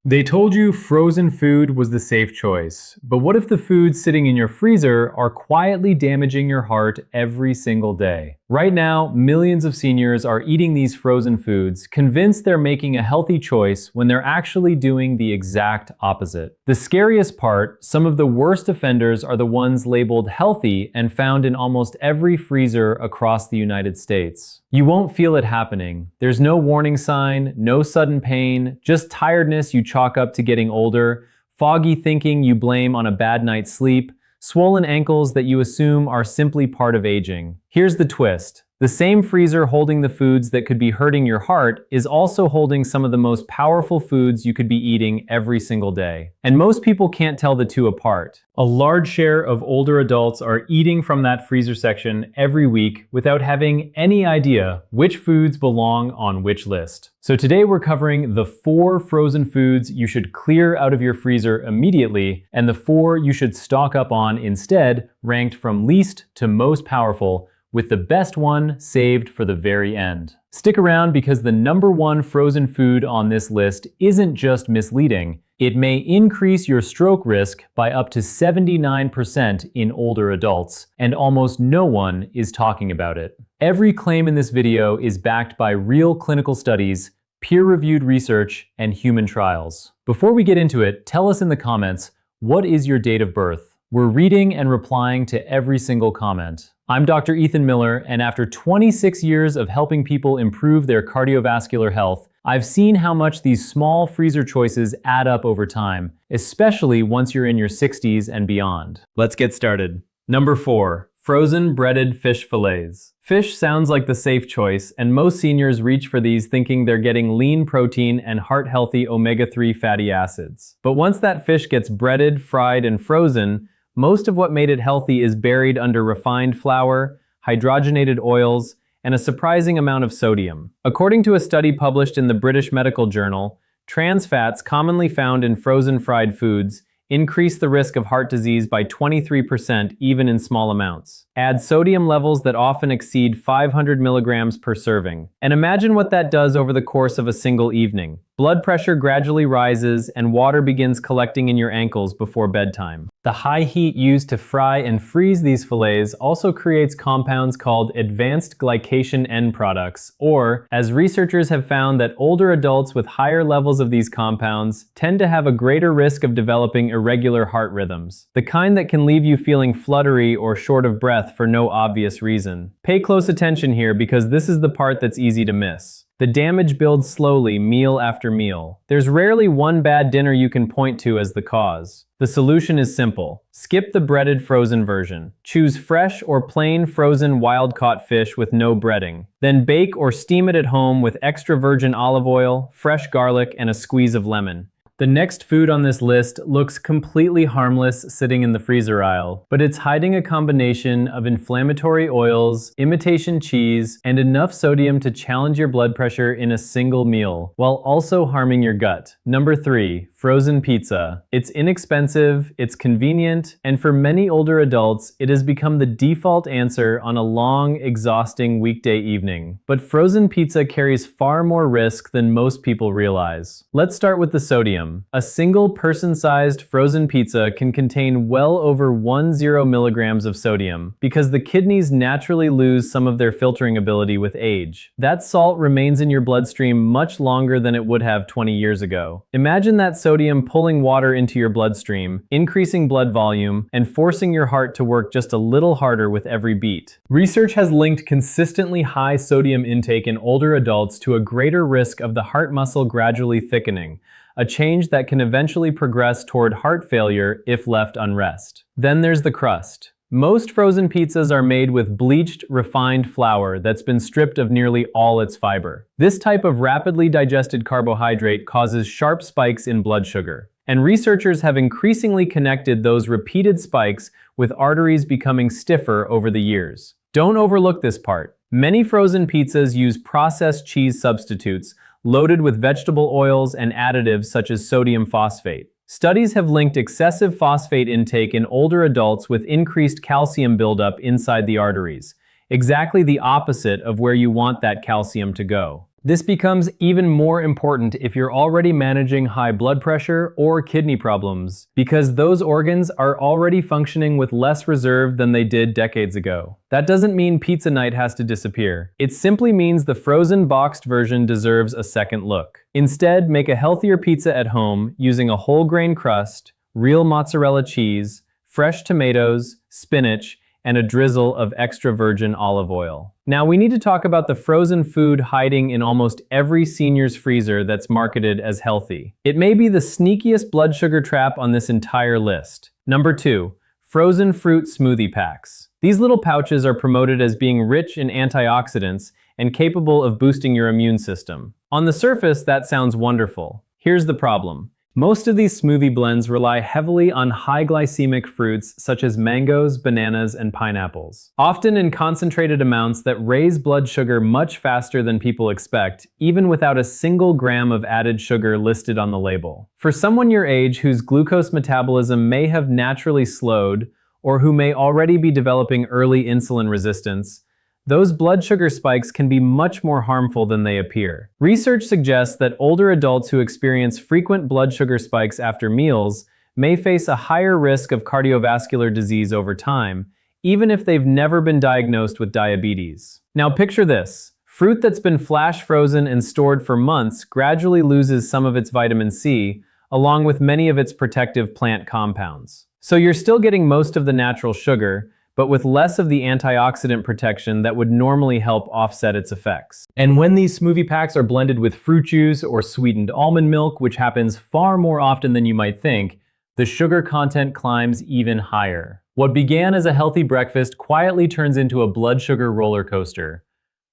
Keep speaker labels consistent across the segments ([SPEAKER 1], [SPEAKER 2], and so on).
[SPEAKER 1] They told you frozen food was the safe choice, but what if the foods sitting in your freezer are quietly damaging your heart every single day? Right now, millions of seniors are eating these frozen foods, convinced they're making a healthy choice when they're actually doing the exact opposite. The scariest part, some of the worst offenders are the ones labeled healthy and found in almost every freezer across the United States. You won't feel it happening. There's no warning sign, no sudden pain, just tiredness you chalk up to getting older, foggy thinking you blame on a bad night's sleep, swollen ankles that you assume are simply part of aging. Here's the twist. The same freezer holding the foods that could be hurting your heart is also holding some of the most powerful foods you could be eating every single day. And most people can't tell the two apart. A large share of older adults are eating from that freezer section every week without having any idea which foods belong on which list. So today we're covering the 4 frozen foods you should clear out of your freezer immediately and the 4 you should stock up on instead, ranked from least to most powerful, with the best one saved for the very end. Stick around because the number 1 frozen food on this list isn't just misleading. It may increase your stroke risk by up to 79% in older adults, and almost no one is talking about it. Every claim in this video is backed by real clinical studies, peer-reviewed research, and human trials. Before we get into it, tell us in the comments, what is your date of birth? We're reading and replying to every single comment. I'm Dr. Ethan Miller, and after 26 years of helping people improve their cardiovascular health, I've seen how much these small freezer choices add up over time, especially once you're in your 60s and beyond. Let's get started. Number 4. Frozen breaded fish fillets. Fish sounds like the safe choice, and most seniors reach for these thinking they're getting lean protein and heart-healthy omega-3 fatty acids. But once that fish gets breaded, fried, and frozen, most of what made it healthy is buried under refined flour, hydrogenated oils, and a surprising amount of sodium. According to a study published in the British Medical Journal, trans fats commonly found in frozen fried foods increase the risk of heart disease by 23% even in small amounts. Add sodium levels that often exceed 500 milligrams per serving. And imagine what that does over the course of a single evening. Blood pressure gradually rises and water begins collecting in your ankles before bedtime. The high heat used to fry and freeze these fillets also creates compounds called advanced glycation end products, or, as researchers have found, that older adults with higher levels of these compounds tend to have a greater risk of developing irregular heart rhythms, the kind that can leave you feeling fluttery or short of breath for no obvious reason. Pay close attention here because this is the part that's easy to miss. The damage builds slowly, meal after meal. There's rarely one bad dinner you can point to as the cause. The solution is simple. Skip the breaded frozen version. Choose fresh or plain frozen wild-caught fish with no breading. Then bake or steam it at home with extra virgin olive oil, fresh garlic, and a squeeze of lemon. The next food on this list looks completely harmless sitting in the freezer aisle, but it's hiding a combination of inflammatory oils, imitation cheese, and enough sodium to challenge your blood pressure in a single meal, while also harming your gut. Number 3. Frozen pizza. It's inexpensive, it's convenient, and for many older adults, it has become the default answer on a long, exhausting weekday evening. But frozen pizza carries far more risk than most people realize. Let's start with the sodium. A single person-sized frozen pizza can contain well over 10 milligrams of sodium because the kidneys naturally lose some of their filtering ability with age. That salt remains in your bloodstream much longer than it would have 20 years ago. Imagine that sodium pulling water into your bloodstream, increasing blood volume, and forcing your heart to work just a little harder with every beat. Research has linked consistently high sodium intake in older adults to a greater risk of the heart muscle gradually thickening, a change that can eventually progress toward heart failure if left unrest. Then there's the crust. Most frozen pizzas are made with bleached, refined flour that's been stripped of nearly all its fiber. This type of rapidly digested carbohydrate causes sharp spikes in blood sugar. And researchers have increasingly connected those repeated spikes with arteries becoming stiffer over the years. Don't overlook this part. Many frozen pizzas use processed cheese substitutes loaded with vegetable oils and additives such as sodium phosphate. Studies have linked excessive phosphate intake in older adults with increased calcium buildup inside the arteries, exactly the opposite of where you want that calcium to go. This becomes even more important if you're already managing high blood pressure or kidney problems, because those organs are already functioning with less reserve than they did decades ago. That doesn't mean pizza night has to disappear. It simply means the frozen boxed version deserves a second look. Instead, make a healthier pizza at home using a whole grain crust, real mozzarella cheese, fresh tomatoes, spinach, and a drizzle of extra virgin olive oil. Now we need to talk about the frozen food hiding in almost every senior's freezer that's marketed as healthy. It may be the sneakiest blood sugar trap on this entire list. Number 2, frozen fruit smoothie packs. These little pouches are promoted as being rich in antioxidants and capable of boosting your immune system. On the surface, that sounds wonderful. Here's the problem. Most of these smoothie blends rely heavily on high glycemic fruits such as mangoes, bananas, and pineapples, often in concentrated amounts that raise blood sugar much faster than people expect, even without a single gram of added sugar listed on the label. For someone your age whose glucose metabolism may have naturally slowed, or who may already be developing early insulin resistance, those blood sugar spikes can be much more harmful than they appear. Research suggests that older adults who experience frequent blood sugar spikes after meals may face a higher risk of cardiovascular disease over time, even if they've never been diagnosed with diabetes. Now picture this. Fruit that's been flash frozen and stored for months gradually loses some of its vitamin C, along with many of its protective plant compounds. So you're still getting most of the natural sugar, but with less of the antioxidant protection that would normally help offset its effects. And when these smoothie packs are blended with fruit juice or sweetened almond milk, which happens far more often than you might think, the sugar content climbs even higher. What began as a healthy breakfast quietly turns into a blood sugar roller coaster.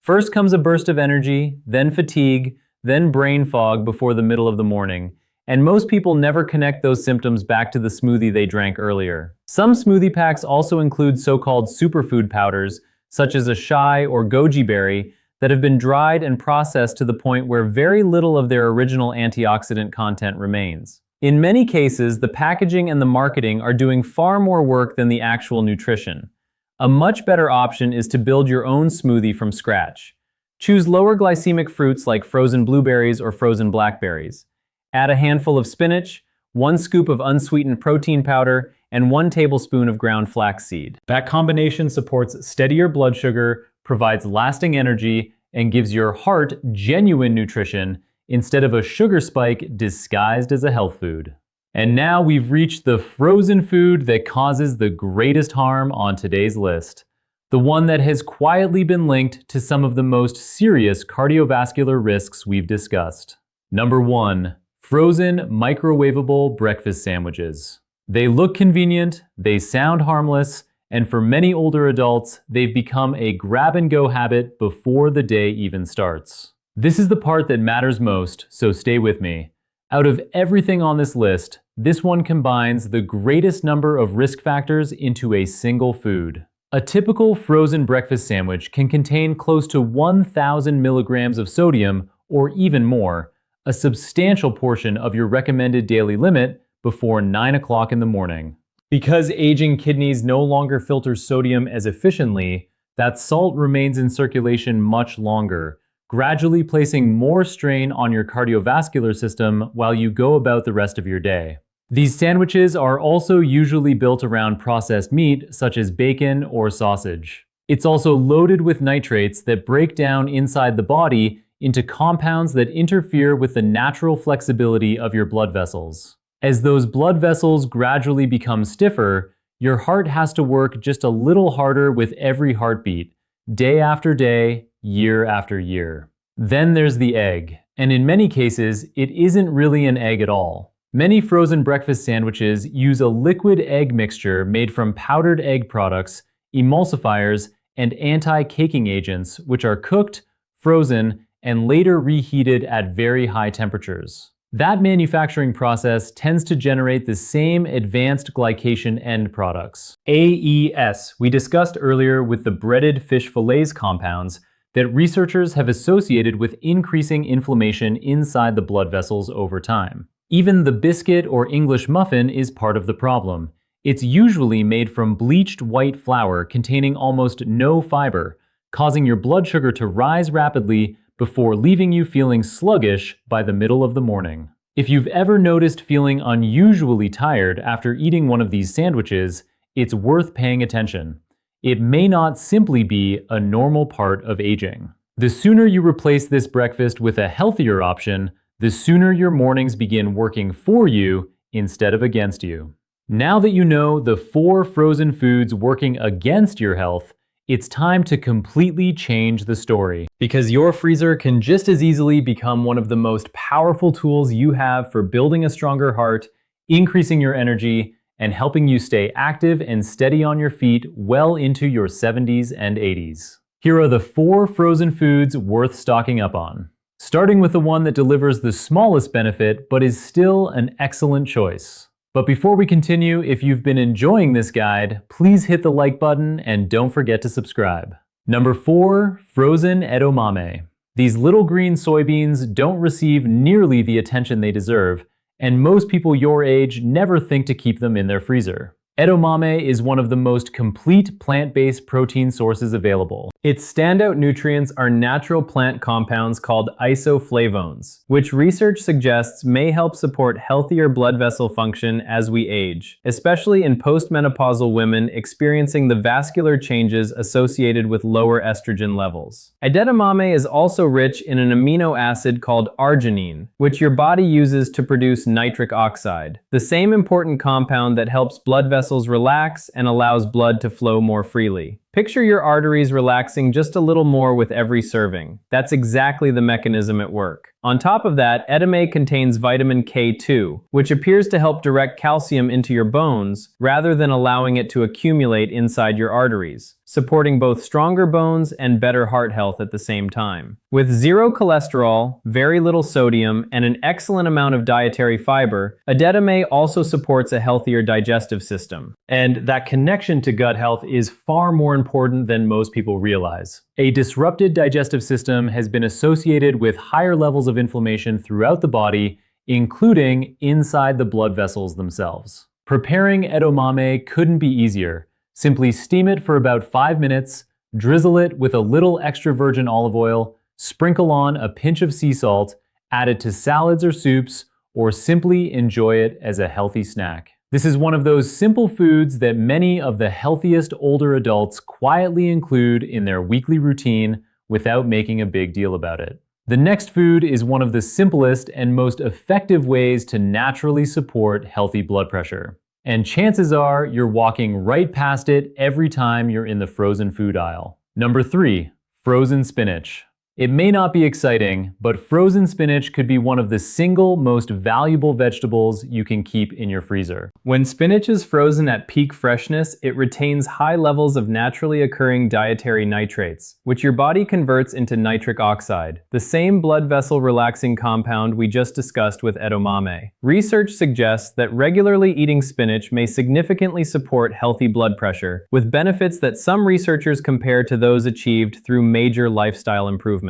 [SPEAKER 1] First comes a burst of energy, then fatigue, then brain fog before the middle of the morning. And most people never connect those symptoms back to the smoothie they drank earlier. Some smoothie packs also include so-called superfood powders, such as acai or goji berry, that have been dried and processed to the point where very little of their original antioxidant content remains. In many cases, the packaging and the marketing are doing far more work than the actual nutrition. A much better option is to build your own smoothie from scratch. Choose lower glycemic fruits like frozen blueberries or frozen blackberries. Add a handful of spinach, 1 scoop of unsweetened protein powder, and 1 tablespoon of ground flaxseed. That combination supports steadier blood sugar, provides lasting energy, and gives your heart genuine nutrition instead of a sugar spike disguised as a health food. And now we've reached the frozen food that causes the greatest harm on today's list. The one that has quietly been linked to some of the most serious cardiovascular risks we've discussed. Number 1. Frozen microwavable breakfast sandwiches. They look convenient, they sound harmless, and for many older adults, they've become a grab-and-go habit before the day even starts. This is the part that matters most, so stay with me. Out of everything on this list, this one combines the greatest number of risk factors into a single food. A typical frozen breakfast sandwich can contain close to 1,000 milligrams of sodium, or even more, a substantial portion of your recommended daily limit before 9 o'clock in the morning. Because aging kidneys no longer filter sodium as efficiently, that salt remains in circulation much longer, gradually placing more strain on your cardiovascular system while you go about the rest of your day. These sandwiches are also usually built around processed meat such as bacon or sausage. It's also loaded with nitrates that break down inside the body into compounds that interfere with the natural flexibility of your blood vessels. As those blood vessels gradually become stiffer, your heart has to work just a little harder with every heartbeat, day after day, year after year. Then there's the egg, and in many cases, it isn't really an egg at all. Many frozen breakfast sandwiches use a liquid egg mixture made from powdered egg products, emulsifiers, and anti-caking agents, which are cooked, frozen, and later reheated at very high temperatures. That manufacturing process tends to generate the same advanced glycation end products, AES, we discussed earlier with the breaded fish fillets compounds that researchers have associated with increasing inflammation inside the blood vessels over time. Even the biscuit or English muffin is part of the problem. It's usually made from bleached white flour containing almost no fiber, causing your blood sugar to rise rapidly before leaving you feeling sluggish by the middle of the morning. If you've ever noticed feeling unusually tired after eating one of these sandwiches, it's worth paying attention. It may not simply be a normal part of aging. The sooner you replace this breakfast with a healthier option, the sooner your mornings begin working for you instead of against you. Now that you know the 4 frozen foods working against your health, it's time to completely change the story. Because your freezer can just as easily become one of the most powerful tools you have for building a stronger heart, increasing your energy, and helping you stay active and steady on your feet well into your 70s and 80s. Here are the 4 frozen foods worth stocking up on. Starting with the one that delivers the smallest benefit but is still an excellent choice. But before we continue, if you've been enjoying this guide, please hit the like button and don't forget to subscribe. Number 4, frozen edamame. These little green soybeans don't receive nearly the attention they deserve, and most people your age never think to keep them in their freezer. Edamame is one of the most complete plant-based protein sources available. Its standout nutrients are natural plant compounds called isoflavones, which research suggests may help support healthier blood vessel function as we age, especially in postmenopausal women experiencing the vascular changes associated with lower estrogen levels. Edamame is also rich in an amino acid called arginine, which your body uses to produce nitric oxide, the same important compound that helps blood vessels relax and allows blood to flow more freely. Picture your arteries relaxing just a little more with every serving. That's exactly the mechanism at work. On top of that, edamame contains vitamin K2, which appears to help direct calcium into your bones rather than allowing it to accumulate inside your arteries, supporting both stronger bones and better heart health at the same time. With 0 cholesterol, very little sodium, and an excellent amount of dietary fiber, edamame also supports a healthier digestive system. And that connection to gut health is far more important than most people realize. A disrupted digestive system has been associated with higher levels of inflammation throughout the body, including inside the blood vessels themselves. Preparing edamame couldn't be easier. Simply steam it for about 5 minutes, drizzle it with a little extra virgin olive oil, sprinkle on a pinch of sea salt, add it to salads or soups, or simply enjoy it as a healthy snack. This is one of those simple foods that many of the healthiest older adults quietly include in their weekly routine without making a big deal about it. The next food is one of the simplest and most effective ways to naturally support healthy blood pressure. And chances are you're walking right past it every time you're in the frozen food aisle. Number 3, frozen spinach. It may not be exciting, but frozen spinach could be one of the single most valuable vegetables you can keep in your freezer. When spinach is frozen at peak freshness, it retains high levels of naturally occurring dietary nitrates, which your body converts into nitric oxide, the same blood vessel relaxing compound we just discussed with edamame. Research suggests that regularly eating spinach may significantly support healthy blood pressure, with benefits that some researchers compare to those achieved through major lifestyle improvements.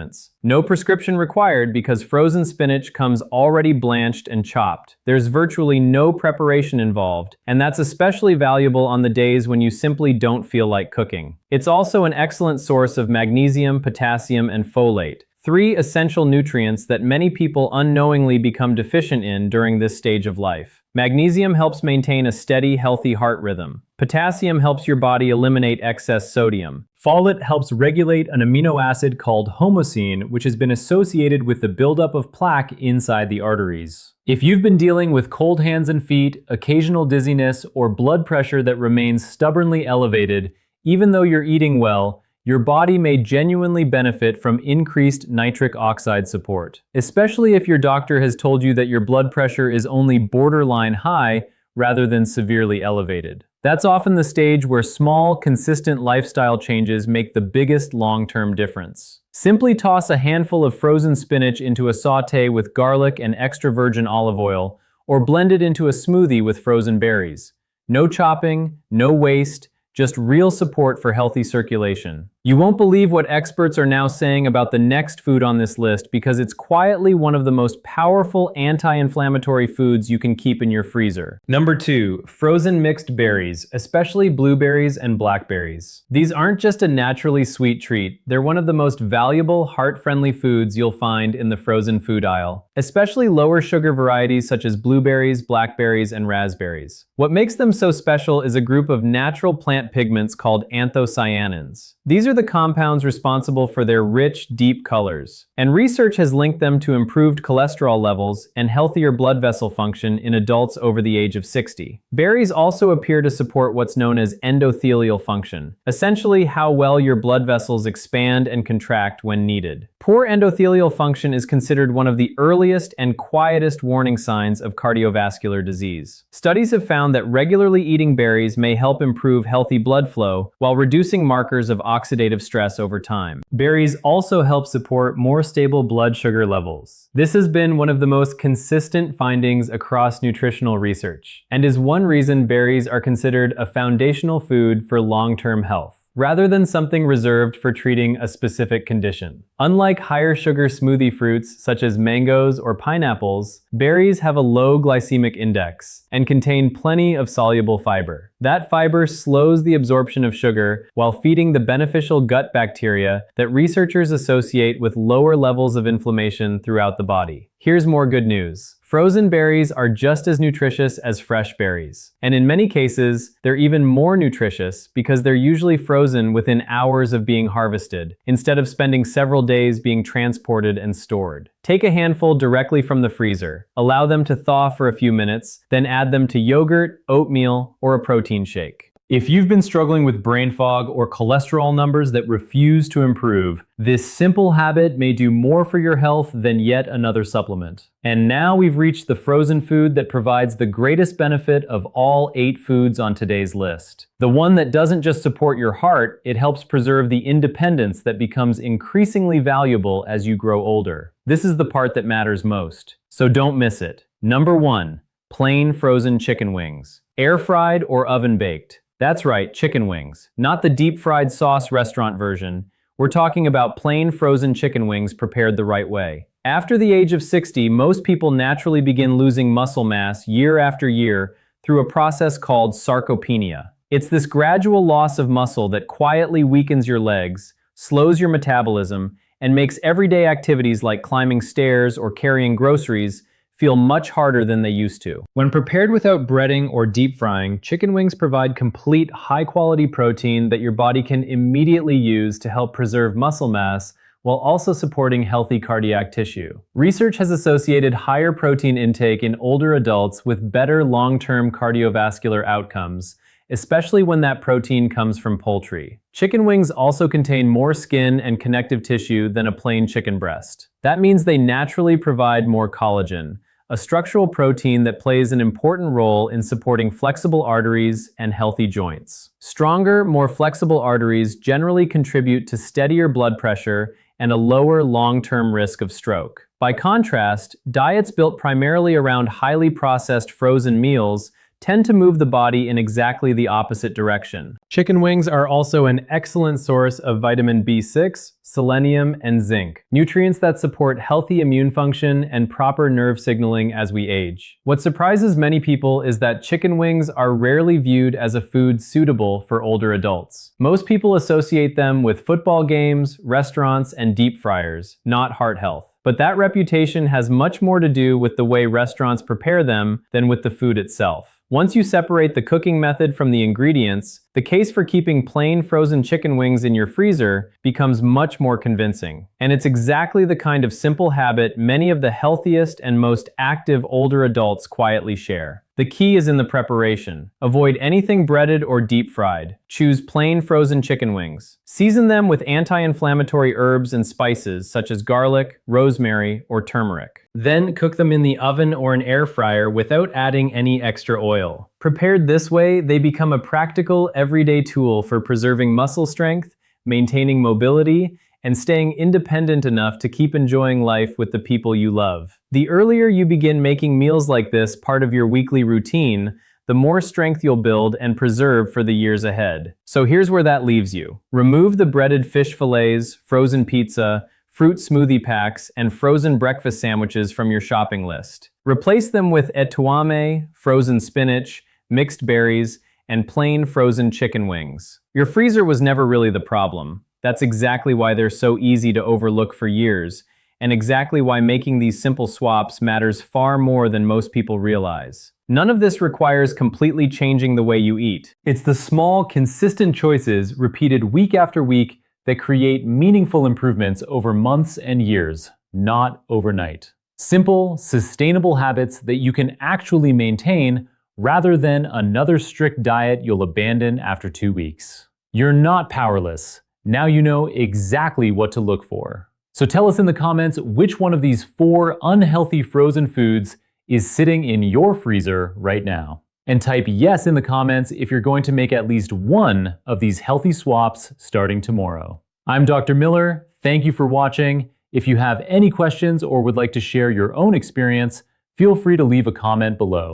[SPEAKER 1] No prescription required because frozen spinach comes already blanched and chopped. There's virtually no preparation involved, and that's especially valuable on the days when you simply don't feel like cooking. It's also an excellent source of magnesium, potassium, and folate, 3 essential nutrients that many people unknowingly become deficient in during this stage of life. Magnesium helps maintain a steady, healthy heart rhythm. Potassium helps your body eliminate excess sodium. Folate helps regulate an amino acid called homocene, which has been associated with the buildup of plaque inside the arteries. If you've been dealing with cold hands and feet, occasional dizziness, or blood pressure that remains stubbornly elevated, even though you're eating well, your body may genuinely benefit from increased nitric oxide support, especially if your doctor has told you that your blood pressure is only borderline high rather than severely elevated. That's often the stage where small, consistent lifestyle changes make the biggest long-term difference. Simply toss a handful of frozen spinach into a sauté with garlic and extra virgin olive oil, or blend it into a smoothie with frozen berries. No chopping, no waste, just real support for healthy circulation. You won't believe what experts are now saying about the next food on this list because it's quietly one of the most powerful anti-inflammatory foods you can keep in your freezer. Number 2, frozen mixed berries, especially blueberries and blackberries. These aren't just a naturally sweet treat, they're one of the most valuable, heart-friendly foods you'll find in the frozen food aisle, especially lower sugar varieties such as blueberries, blackberries, and raspberries. What makes them so special is a group of natural plant pigments called anthocyanins. These are the compounds responsible for their rich, deep colors, and research has linked them to improved cholesterol levels and healthier blood vessel function in adults over the age of 60. Berries also appear to support what's known as endothelial function, essentially how well your blood vessels expand and contract when needed. Poor endothelial function is considered one of the earliest and quietest warning signs of cardiovascular disease. Studies have found that regularly eating berries may help improve healthy blood flow while reducing markers of oxidative stress over time. Berries also help support more stable blood sugar levels. This has been one of the most consistent findings across nutritional research, and is one reason berries are considered a foundational food for long-term health, rather than something reserved for treating a specific condition. Unlike higher sugar smoothie fruits such as mangoes or pineapples, berries have a low glycemic index and contain plenty of soluble fiber. That fiber slows the absorption of sugar while feeding the beneficial gut bacteria that researchers associate with lower levels of inflammation throughout the body. Here's more good news. Frozen berries are just as nutritious as fresh berries. And in many cases, they're even more nutritious because they're usually frozen within hours of being harvested, instead of spending several days being transported and stored. Take a handful directly from the freezer, allow them to thaw for a few minutes, then add them to yogurt, oatmeal, or a protein shake. If you've been struggling with brain fog or cholesterol numbers that refuse to improve, this simple habit may do more for your health than yet another supplement. And now we've reached the frozen food that provides the greatest benefit of all 8 foods on today's list. The one that doesn't just support your heart, it helps preserve the independence that becomes increasingly valuable as you grow older. This is the part that matters most, so don't miss it. Number 1, plain frozen chicken wings. Air fried or oven baked. That's right, chicken wings. Not the deep fried sauce restaurant version. We're talking about plain frozen chicken wings prepared the right way. After the age of 60, most people naturally begin losing muscle mass year after year through a process called sarcopenia. It's this gradual loss of muscle that quietly weakens your legs, slows your metabolism, and makes everyday activities like climbing stairs or carrying groceries feel much harder than they used to. When prepared without breading or deep frying, chicken wings provide complete, high-quality protein that your body can immediately use to help preserve muscle mass while also supporting healthy cardiac tissue. Research has associated higher protein intake in older adults with better long-term cardiovascular outcomes, especially when that protein comes from poultry. Chicken wings also contain more skin and connective tissue than a plain chicken breast. That means they naturally provide more collagen, a structural protein that plays an important role in supporting flexible arteries and healthy joints. Stronger, more flexible arteries generally contribute to steadier blood pressure and a lower long-term risk of stroke. By contrast, diets built primarily around highly processed frozen meals tend to move the body in exactly the opposite direction. Chicken wings are also an excellent source of vitamin B6, selenium, and zinc, nutrients that support healthy immune function and proper nerve signaling as we age. What surprises many people is that chicken wings are rarely viewed as a food suitable for older adults. Most people associate them with football games, restaurants, and deep fryers, not heart health. But that reputation has much more to do with the way restaurants prepare them than with the food itself. Once you separate the cooking method from the ingredients, the case for keeping plain frozen chicken wings in your freezer becomes much more convincing. And it's exactly the kind of simple habit many of the healthiest and most active older adults quietly share. The key is in the preparation. Avoid anything breaded or deep fried. Choose plain frozen chicken wings. Season them with anti-inflammatory herbs and spices such as garlic, rosemary, or turmeric. Then cook them in the oven or an air fryer without adding any extra oil. Prepared this way, they become a practical, everyday tool for preserving muscle strength, maintaining mobility, and staying independent enough to keep enjoying life with the people you love. The earlier you begin making meals like this part of your weekly routine, the more strength you'll build and preserve for the years ahead. So here's where that leaves you. Remove the breaded fish fillets, frozen pizza, fruit smoothie packs, and frozen breakfast sandwiches from your shopping list. Replace them with edamame, frozen spinach, mixed berries, and plain frozen chicken wings. Your freezer was never really the problem. That's exactly why they're so easy to overlook for years, and exactly why making these simple swaps matters far more than most people realize. None of this requires completely changing the way you eat. It's the small, consistent choices repeated week after week that create meaningful improvements over months and years, not overnight. Simple, sustainable habits that you can actually maintain rather than another strict diet you'll abandon after 2 weeks. You're not powerless. Now you know exactly what to look for. So tell us in the comments which one of these 4 unhealthy frozen foods is sitting in your freezer right now. And type yes in the comments if you're going to make at least one of these healthy swaps starting tomorrow. I'm Dr. Miller. Thank you for watching. If you have any questions or would like to share your own experience, feel free to leave a comment below.